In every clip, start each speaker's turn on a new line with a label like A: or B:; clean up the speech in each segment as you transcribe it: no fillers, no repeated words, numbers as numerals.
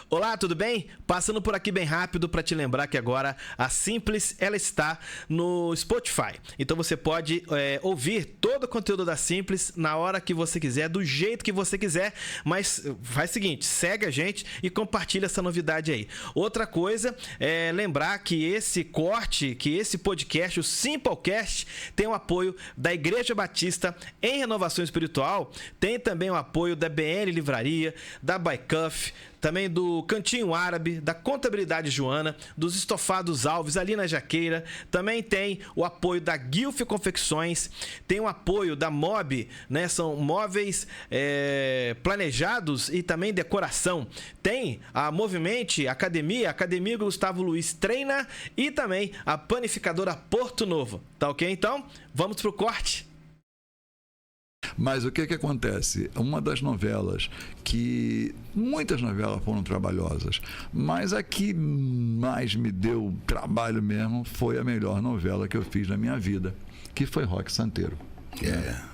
A: Olá, tudo bem? Passando por aqui bem rápido para te lembrar que agora a Simples ela está no Spotify. Então você pode ouvir todo o conteúdo da Simples na hora que você quiser, do jeito que você quiser. Mas faz o seguinte, segue a gente e compartilha essa novidade aí. Outra coisa é lembrar que esse podcast, o Simplecast, tem o apoio da Igreja Batista em Renovação Espiritual. Tem também o apoio da BL Livraria, da Baicuff, também do Cantinho Árabe, da Contabilidade Joana, dos Estofados Alves, ali na Jaqueira. Também tem o apoio da Guilf Confecções, tem o apoio da Mob, né? São móveis planejados e também decoração. Tem a Movimente Academia Gustavo Luiz Treina e também a Panificadora Porto Novo. Tá ok? Então, vamos pro corte.
B: Mas o que acontece? Uma das novelas que... Muitas novelas foram trabalhosas, mas a que mais me deu trabalho mesmo foi a melhor novela que eu fiz na minha vida, que foi Roque Santeiro.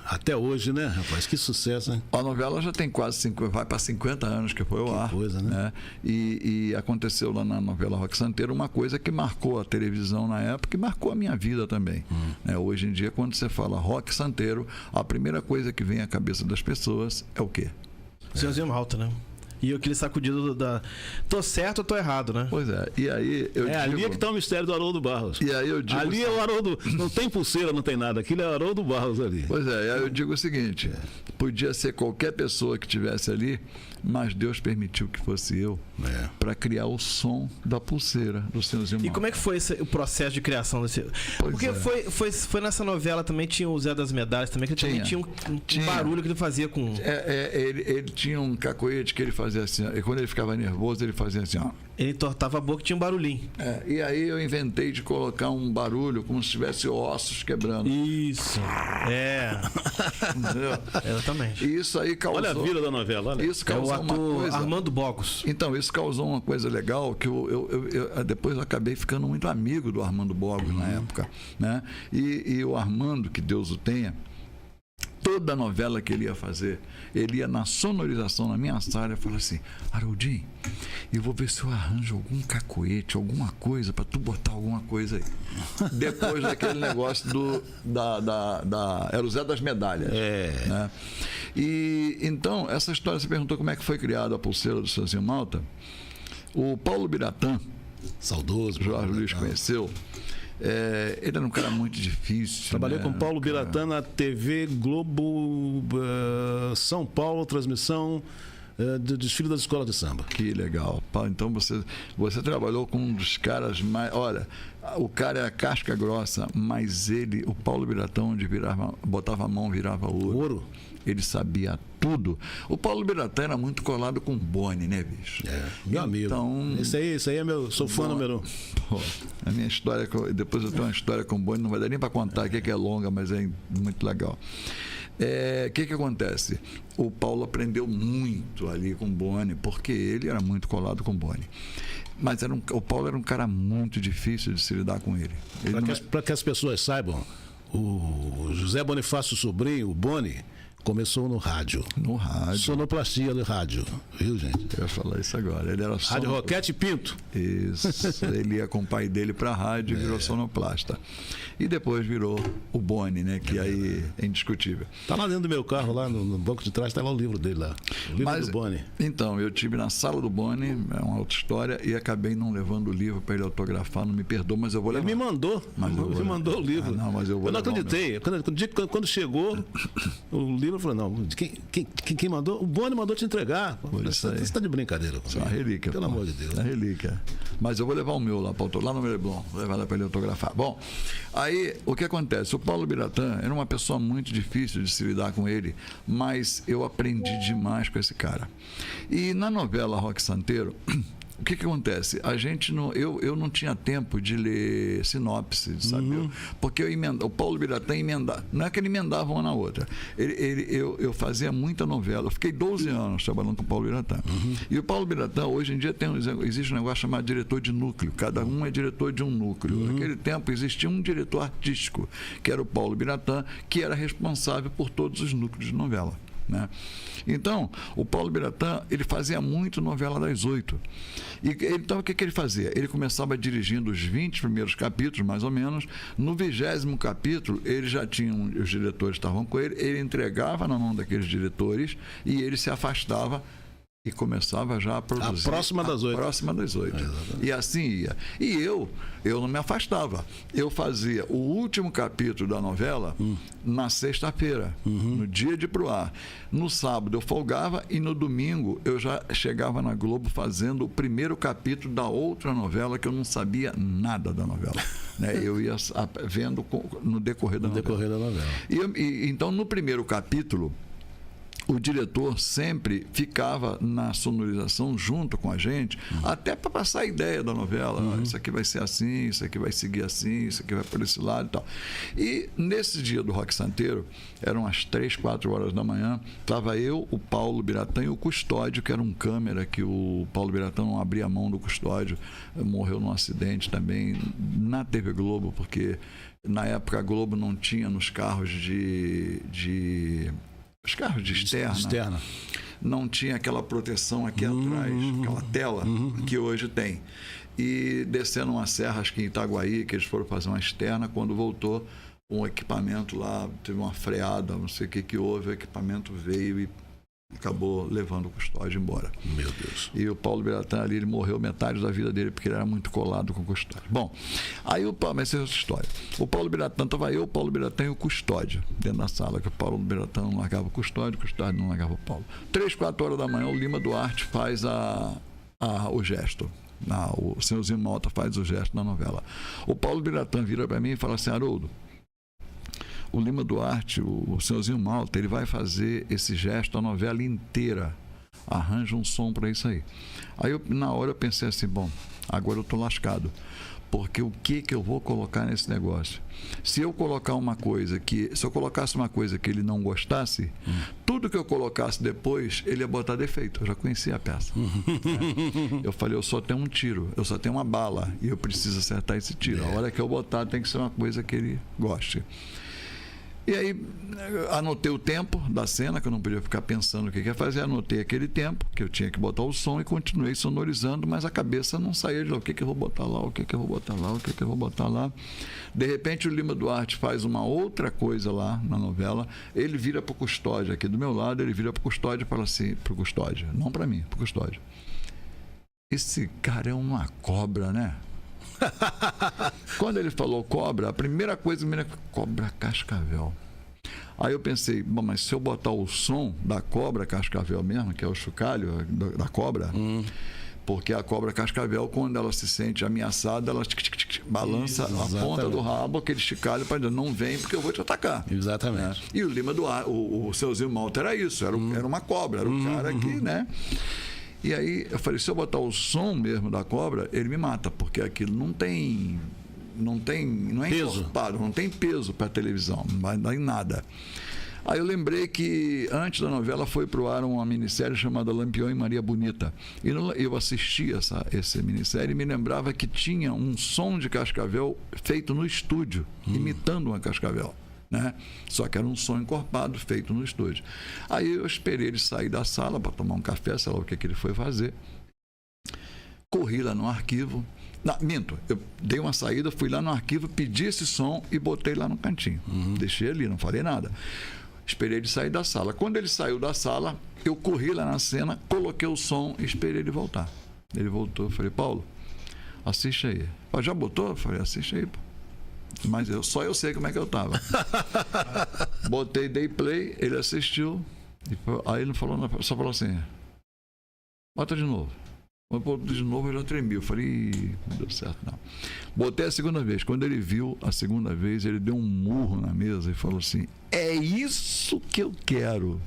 C: Até hoje, né, rapaz? Que sucesso, hein?
B: A novela já tem vai para 50 anos que foi ao ar.
C: Coisa, né?
B: E aconteceu lá na novela Roque Santeiro uma coisa que marcou a televisão na época e marcou a minha vida também. Hoje em dia, quando você fala Roque Santeiro, a primeira coisa que vem à cabeça das pessoas é o quê?
A: Senhorzinho Malta, né? E aquele sacudido da... Tô certo ou tô errado, né?
B: Pois é. E aí eu digo...
C: Ali é que tá o mistério do Haroldo Barros.
B: E aí eu digo...
C: Ali é o Haroldo... Não tem pulseira, não tem nada. Aquilo é o Haroldo Barros ali.
B: Pois é. E aí eu digo o seguinte. Podia ser qualquer pessoa que estivesse ali, mas Deus permitiu que fosse eu para criar o som da pulseira do Senhorzinho Malta.
A: E como é que foi o processo de criação desse... Porque foi nessa novela também, tinha o Zé das Medalhas também, que também tinha um barulho que ele fazia com...
B: Ele tinha um cacoete que ele fazia assim, e quando ele ficava nervoso, ele fazia assim, ó.
A: Ele entortava a boca e tinha um barulhinho.
B: E aí eu inventei de colocar um barulho como se tivesse ossos quebrando.
A: Isso.
B: Entendeu?
A: Exatamente.
B: E isso aí causou...
C: Olha a vida da novela, olha.
B: Isso causou uma coisa...
A: Armando Bogos.
B: Então, isso causou uma coisa legal, que depois eu acabei ficando muito amigo do Armando Bogos na época, né? E o Armando, que Deus o tenha, toda novela que ele ia fazer, ele ia na sonorização, na minha sala, e falava assim: Haroldinho, eu vou ver se eu arranjo algum cacoete, alguma coisa, para tu botar alguma coisa aí. Depois daquele negócio era o Zé das Medalhas. Né? E então, essa história, você perguntou como é que foi criada a pulseira do Senhorzinho Malta. O Paulo Biratã,
C: saudoso,
B: Jorge Luiz conheceu. Ele era um cara muito difícil.
C: Trabalhei com Paulo Biratã na TV Globo São Paulo, transmissão do desfile das escolas de samba.
B: Que legal. Então você trabalhou com um dos caras mais... Olha, o cara é a casca grossa, mas o Paulo Biratã, onde botava a mão, virava ouro. Ele sabia tudo. O Paulo Biratã era muito colado com o Boni, né, bicho?
C: Meu amigo. Isso aí é meu... Sou fã número 1.
B: A minha história... Depois eu tenho uma história com o Boni, não vai dar nem para contar aqui, que é longa, mas é muito legal. O que acontece? O Paulo aprendeu muito ali com o Boni, porque ele era muito colado com o Boni. Mas o Paulo era um cara muito difícil de se lidar com ele.
C: Para que as pessoas saibam, o José Bonifácio Sobrinho, o Boni, começou no rádio.
B: No rádio.
C: Sonoplastia do rádio. Viu, gente?
B: Eu ia falar isso agora. Ele era
C: Rádio Roquete Pinto.
B: Isso. Ele ia com o pai dele para a rádio e virou sonoplasta. E depois virou o Boni, né? Que aí é indiscutível.
C: Tá lá dentro do meu carro, lá no banco de trás, tá lá o livro dele lá. O livro do Boni.
B: Então, eu tive na sala do Boni, é uma outra história, e acabei não levando o livro para ele autografar. Não me perdoa, mas eu vou levar.
C: Ele me mandou. Ele mandou o livro.
B: Não, mas eu vou levar.
C: Eu não acreditei. Quando chegou o livro, eu falei, não, quem mandou? O Boni mandou te entregar. Você está de brincadeira comigo.
B: Isso é uma relíquia.
C: Pelo amor de Deus.
B: É uma relíquia. Mas eu vou levar o meu lá no Leblon. Vou levar lá para ele autografar. Bom, aí o que acontece? O Paulo Biratã era uma pessoa muito difícil de se lidar com ele, mas eu aprendi demais com esse cara. E na novela Roque Santeiro, o que acontece? Eu não tinha tempo de ler sinopse, sabe? Porque o Paulo Biratã emendava. Não é que ele emendava uma na outra. Eu fazia muita novela. Eu fiquei 12 anos trabalhando com o Paulo Biratã. E o Paulo Biratã, hoje em dia, existe um negócio chamado diretor de núcleo. Cada um é diretor de um núcleo. Naquele tempo existia um diretor artístico, que era o Paulo Biratã, que era responsável por todos os núcleos de novela. né? Então, o Paulo Biratã, ele fazia muito novela das 8. Então, o que ele fazia? Ele começava dirigindo os 20 primeiros capítulos, mais ou menos. No 20º capítulo, ele já tinha os diretores estavam com ele entregava na mão daqueles diretores e ele se afastava e começava já a produzir.
C: A próxima das 8.
B: Próxima das 8. E assim ia. E eu não me afastava. Eu fazia o último capítulo da novela na sexta-feira, no dia de ir pro ar. No sábado eu folgava e no domingo eu já chegava na Globo fazendo o primeiro capítulo da outra novela que eu não sabia nada da novela. Né? Eu ia vendo no decorrer da novela. Então, no primeiro capítulo, o diretor sempre ficava na sonorização junto com a gente, até para passar a ideia da novela. Isso aqui vai ser assim, isso aqui vai seguir assim, isso aqui vai por esse lado e tal. E nesse dia do Rock Santeiro, eram as 3, 4 horas da manhã, estava eu, o Paulo Biratã e o Custódio, que era um câmera que o Paulo Biratã não abria a mão do Custódio, morreu num acidente também na TV Globo, porque na época a Globo não tinha nos carros os carros de externa, não tinha aquela proteção aqui atrás, aquela tela que hoje tem. E descendo uma serra, acho que em Itaguaí, que eles foram fazer uma externa, quando voltou, um equipamento lá, teve uma freada, não sei o que houve, o equipamento veio e acabou levando o Custódio embora.
C: Meu Deus.
B: E o Paulo Biratã ali, ele morreu metade da vida dele, porque ele era muito colado com o Custódio. Bom, aí mas essa é outra história. O Paulo Biratã, estava eu, o Paulo Biratã e o Custódio dentro da sala, que o Paulo Biratã não largava o Custódio não largava o Paulo. 3, 4 horas da manhã, o Lima Duarte faz o gesto. O senhorzinho Malta faz o gesto na novela. O Paulo Biratã vira para mim e fala assim: Haroldo, o Lima Duarte, o senhorzinho Malta, ele vai fazer esse gesto a novela inteira. Arranja um som para isso aí. Aí na hora eu pensei assim, bom, agora eu tô lascado. Porque o que eu vou colocar nesse negócio? Se eu colocasse uma coisa que ele não gostasse, tudo que eu colocasse depois, ele ia botar defeito. Eu já conhecia a peça. Eu falei, eu só tenho um tiro, eu só tenho uma bala e eu preciso acertar esse tiro. A hora que eu botar tem que ser uma coisa que ele goste. E aí, anotei o tempo da cena, que eu não podia ficar pensando o que ia fazer, anotei aquele tempo, que eu tinha que botar o som e continuei sonorizando, mas a cabeça não saía de lá, o que eu vou botar lá, o que eu vou botar lá, o que eu vou botar lá. De repente, o Lima Duarte faz uma outra coisa lá na novela, ele vira pro Custódio aqui do meu lado, ele vira pro Custódio e fala assim, pro Custódio, não para mim, pro Custódio: esse cara é uma cobra, né? Quando ele falou cobra, a primeira coisa que me lembra, cobra cascavel. Aí eu pensei, bom, mas se eu botar o som da cobra cascavel mesmo, que é o chocalho da cobra, porque a cobra cascavel, quando ela se sente ameaçada, ela balança a ponta do rabo, aquele chocalho, para dizer, não vem porque eu vou te atacar.
C: Exatamente.
B: E o Lima Duarte, o senhorzinho Malta era isso, era uma cobra, era o cara que, né? E aí eu falei, se eu botar o som mesmo da cobra, ele me mata, porque aquilo não é
C: peso.
B: Encorpado, não tem peso para televisão, não vai dar em nada. Aí eu lembrei que antes da novela foi pro ar uma minissérie chamada Lampião e Maria Bonita. E eu assisti essa minissérie e me lembrava que tinha um som de cascavel feito no estúdio, imitando uma cascavel. Né? Só que era um som encorpado feito no estúdio. Aí eu esperei ele sair da sala para tomar um café, sei lá o que ele foi fazer. Corri lá no arquivo. Minto, eu dei uma saída, fui lá no arquivo, pedi esse som e botei lá no cantinho. Deixei ali, não falei nada. Esperei ele sair da sala. Quando ele saiu da sala, eu corri lá na cena, coloquei o som e esperei ele voltar. Ele voltou, eu falei, Paulo, assiste aí. Já botou? Eu falei, assiste aí, pô. Mas só eu sei como é que eu tava. Botei, dei play, ele assistiu. Aí ele não falou nada, só falou assim: bota de novo. Quando de novo eu já tremi. Eu falei, não deu certo não. Botei a segunda vez. Quando ele viu a segunda vez, ele deu um murro na mesa e falou assim: é isso que eu quero.